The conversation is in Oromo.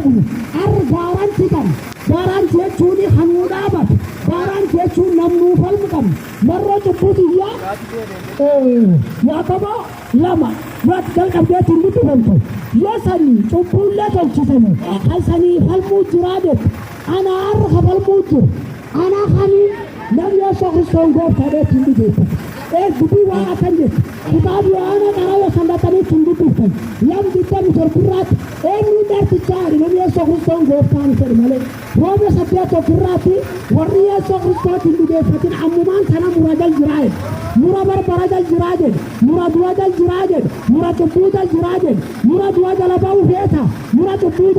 qabu argaaranti kan gaaraan jechuun hanuudhaabat gaaraan jechuun namnuu falmuqam marra cubbuutiyyaa yaaqaba lama waati jalqabdeetiin biqilfantu yoo sanii cubbuullee tolchisanii kan sanii falmuu jiraadet ana arra falmuu jiru ana kanii namni Yesuus Kiristoos gooftaadheetiin biqilfatu dubbii waan akkan jettu kitaabni waan qaraayoo sanbataniitiin biqilfan lam digdami torbirraatti eenyu dartichaadhi namni Yesuus Kiristoos gooftaan jedhu malee roobni saddeet ofirraatti warri Yesuus Kiristoosin biqilfatin ammumaan kana mura jal jiraa jedhu mura barbara jal jiraa jedhu mura du'a jal jiraa jedhu mura cubbuu jal jiraa jedhu mura du'a jala ba'u feeta mura cubbuu